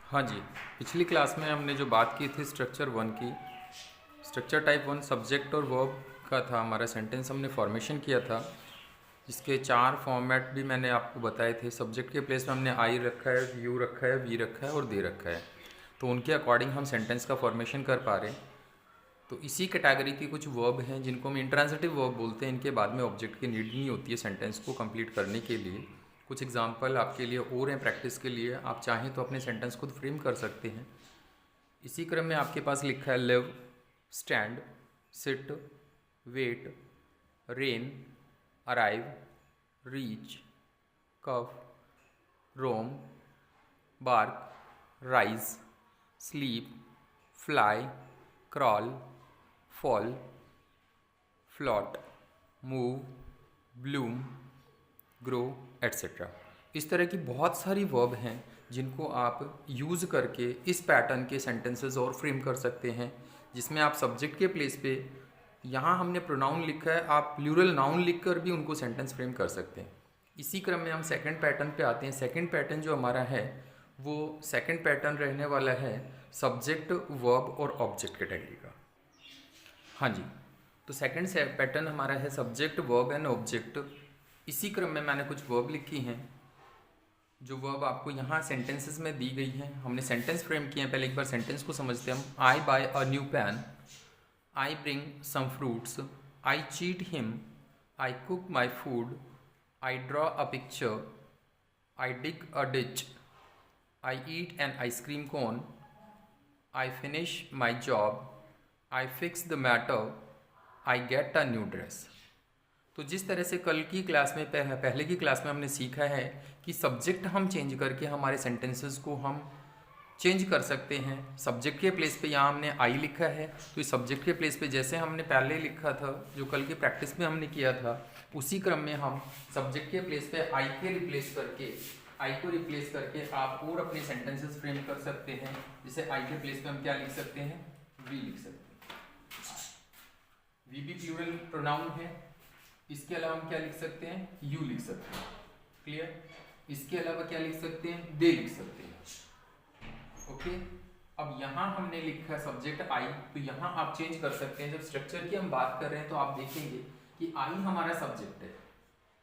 हाँ जी, पिछली क्लास में हमने जो बात की थी स्ट्रक्चर वन की, स्ट्रक्चर टाइप वन सब्जेक्ट और वर्ब का था हमारा सेंटेंस, हमने फॉर्मेशन किया था जिसके 4 फॉर्मेट भी मैंने आपको बताए थे। सब्जेक्ट के प्लेस में हमने आई रखा है, यू रखा है, वी रखा है और दे रखा है, तो उनके अकॉर्डिंग हम सेंटेंस का फॉर्मेशन कर पा रहे हैं। तो इसी कैटेगरी के कुछ वर्ब हैं जिनको हम इंट्रांजिटिव वर्ब बोलते हैं। इनके बाद में ऑब्जेक्ट की नीड नहीं होती है सेंटेंस को कंप्लीट करने के लिए। कुछ एग्जांपल आपके लिए और हैं प्रैक्टिस के लिए, आप चाहें तो अपने सेंटेंस खुद फ्रेम कर सकते हैं। इसी क्रम में आपके पास लिखा है live, stand, sit, wait, rain, arrive, reach, come, roam, bark, rise, sleep, fly, crawl, fall, float, move, bloom, grow, etcetera. इस तरह की बहुत सारी वर्ब हैं जिनको आप यूज़ करके इस पैटर्न के सेंटेंसेस और फ्रेम कर सकते हैं, जिसमें आप सब्जेक्ट के प्लेस पे यहाँ हमने प्रोनाउन लिखा है, आप प्लूरल नाउन लिखकर भी उनको सेंटेंस फ्रेम कर सकते हैं। इसी क्रम में हम सेकंड पैटर्न पे आते हैं। सेकंड पैटर्न जो हमारा है वो सेकंड पैटर्न रहने वाला है सब्जेक्ट, वर्ब और ऑब्जेक्ट कैटेगरी का। हाँ जी, तो सेकंड पैटर्न हमारा है सब्जेक्ट, वर्ब एंड ऑब्जेक्ट। इसी क्रम में मैंने कुछ वर्ब लिखी हैं जो वर्ब आपको यहाँ सेंटेंसेस में दी गई हैं। हमने सेंटेंस फ्रेम किए हैं, पहले एक बार सेंटेंस को समझते हैं हम। I buy a new pen, I bring some fruits, I cheat him, I cook my food, I draw a picture, I dig a ditch, I eat an ice cream cone, I finish my job, I fix the matter, I get a new dress. तो जिस तरह से कल की class में पहले की class में हमने सीखा है कि सब्जेक्ट हम चेंज करके हमारे सेंटेंसेस को हम चेंज कर सकते हैं। सब्जेक्ट के प्लेस पे यहाँ हमने आई लिखा है, तो इस सब्जेक्ट के प्लेस पे जैसे हमने पहले लिखा था, जो कल की प्रैक्टिस में हमने किया था, उसी क्रम में हम सब्जेक्ट के प्लेस पे आई को रिप्लेस करके आप और अपने सेंटेंसेस फ्रेम कर सकते हैं। जैसे आई के प्लेस पे हम क्या लिख सकते हैं, वी लिख सकते हैं। वी भी प्लूरल प्रोनाउन है। इसके अलावा हम क्या लिख सकते हैं, यू लिख सकते हैं। क्लियर? इसके अलावा क्या लिख सकते हैं, दे लिख सकते हैं। ओके, अब यहाँ हमने लिखा है सब्जेक्ट आई, तो यहाँ आप चेंज कर सकते हैं। जब स्ट्रक्चर की हम बात कर रहे हैं तो आप देखेंगे कि आई हमारा सब्जेक्ट है।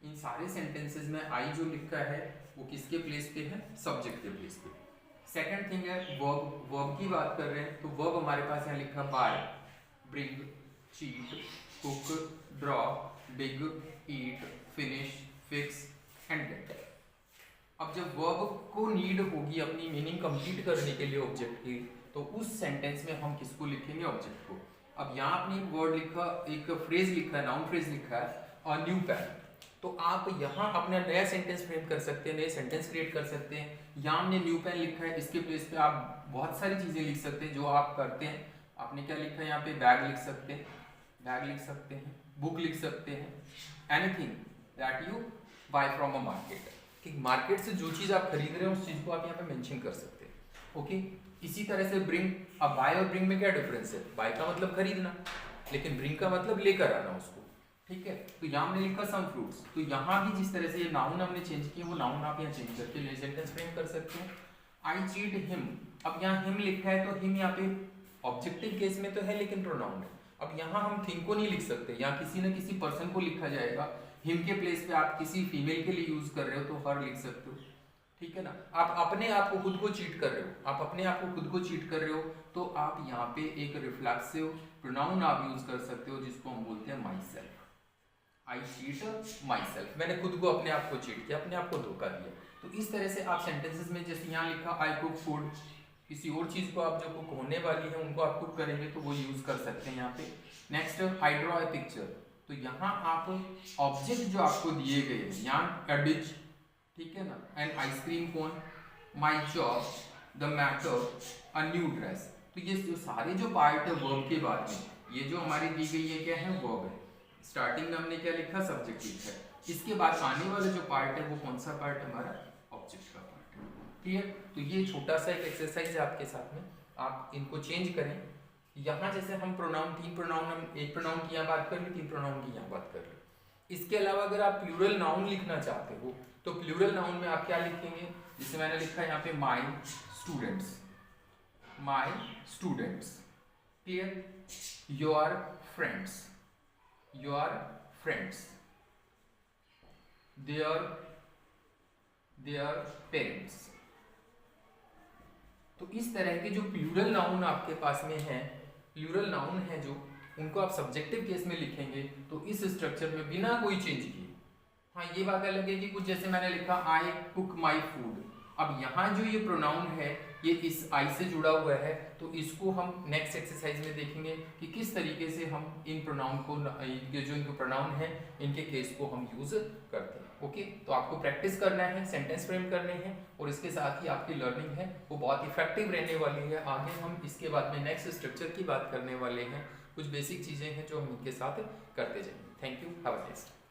इन सारे सेंटेंसेस में आई जो लिखा है वो किसके प्लेस पे है, सब्जेक्ट के प्लेस पे। सेकंड थिंग है वर्ब। वर्ब की बात कर रहे हैं तो वर्ब हमारे पास यहाँ लिखा buy, bring, cheat, cook, draw, dig, eat, finish, fix and get. अब जब वर्ब को नीड होगी अपनी मीनिंग कंप्लीट करने के लिए ऑब्जेक्ट की, तो उस सेंटेंस में हम किसको लिखेंगे, ऑब्जेक्ट को। अब यहाँ आपने एक वर्ड लिखा, एक फ्रेज लिखा है, नाउन फ्रेज लिखा है, अ न्यू पैन, तो आप यहाँ अपना नया सेंटेंस फ्रेम कर सकते हैं, नए सेंटेंस क्रिएट कर सकते हैं। यहाँ हमने न्यू पेन लिखा है, इसके प्लेस पे आप बहुत सारी चीजें लिख सकते हैं जो आप करते हैं। आपने क्या लिखा है यहाँ पे, बैग लिख सकते हैं, बैग लिख सकते हैं, बुक लिख सकते हैं, anything that you buy from a market. कि मार्केट से जो चीज आप खरीद रहे हो उस चीज को आप यहाँ पे मेंशन कर सकते हैं। ओके, इसी तरह से ब्रिंग। अब बाय और ब्रिंग में क्या डिफरेंस है, बाय का मतलब खरीदना, लेकिन ब्रिंग का मतलब लेकर आना उसको। ठीक है, तो यहाँ हमने लिखा सम फ्रूट्स, तो यहाँ भी जिस तरह से ये नाउन हमने चेंज किया, वो नाउन आप यहाँ चेंज करके ले सेंटेंस फ्रेम कर सकते हैं। आई चीट हिम, अब यहाँ हिम लिखा है तो हिम यहाँ पे ऑब्जेक्टिव केस में तो है लेकिन प्रोनाउन है। अब यहाँ हम थिंग को नहीं लिख सकते, यहाँ किसी न किसी पर्सन को लिखा जाएगा। हिम के प्लेस पे आप किसी फीमेल के लिए यूज कर रहे हो तो हर लिख सकते हो। ठीक है ना, आप अपने आप को खुद को चीट कर रहे हो, आप अपने आप को खुद को चीट कर रहे हो, तो आप यहाँ पे एक रिफ्लेक्सिव प्रोनाउन आप यूज कर सकते हो जिसको हम बोलते हैं my self. I cheat my self, मैंने खुद को अपने आप को चीट किया, अपने आप को धोखा दिया। तो इस तरह से आप सेंटेंसेस में, जैसे यहाँ लिखा आई कुक फूड, किसी और चीज को आप जो कुक होने वाली है उनको आप कुक करेंगे तो वो यूज कर सकते हैं यहाँ पे। Next I draw a picture, तो यहाँ आप ऑब्जेक्ट जो आपको दिए गए हैं, यहाँ अ डिच, ठीक है ना, N ice cream cone, my job, the matter, a new dress, तो ये जो सारे जो पार्ट है वर्ब के बाद में, ये जो हमारी दी गई है क्या है, वर्ब है। स्टार्टिंग में हमने क्या लिखा, सब्जेक्ट लिखा है, इसके बाद आने वाला जो पार्ट है वो कौन सा पार्ट है, हमारा ऑब्जेक्ट का पार्ट है। क्लियर? तो ये छोटा सा एक एक्सरसाइज है आपके साथ में, आप इनको चेंज करें। यहाँ जैसे हम प्रोनाउन, तीन प्रोनाउन, हम एक प्रोनाउन की यहाँ बात कर ली, तीन प्रोनाउन की यहाँ बात कर ली। इसके अलावा अगर आप प्लूरल नाउन लिखना चाहते हो तो प्लूरल नाउन में आप क्या लिखेंगे, जैसे मैंने लिखा है यहाँ पे माई, students, my students. Clear? Your friends, your friends, their parents. तो इस तरह के जो प्लूरल नाउन आपके पास में है, प्लूरल नाउन है जो, उनको आप सब्जेक्टिव केस में लिखेंगे तो इस स्ट्रक्चर में बिना कोई चेंज किए। हाँ, ये बात अलग है कि कुछ जैसे मैंने लिखा आई कुक माई फूड, अब यहाँ जो ये प्रोनाउन है ये इस आई से जुड़ा हुआ है, तो इसको हम नेक्स्ट एक्सरसाइज में देखेंगे कि किस तरीके से हम इन प्रोनाउन को, जो इनके प्रोनाउन है इनके केस को हम यूज करते हैं। ओके, तो आपको प्रैक्टिस करना है, सेंटेंस फ्रेम करने हैं, और इसके साथ ही आपकी लर्निंग है वो बहुत इफेक्टिव रहने वाली है। आगे हम इसके बाद में नेक्स्ट स्ट्रक्चर की बात करने वाले हैं, कुछ बेसिक चीज़ें हैं जो हम इनके साथ करते जाएंगे। Thank you, have a nice day.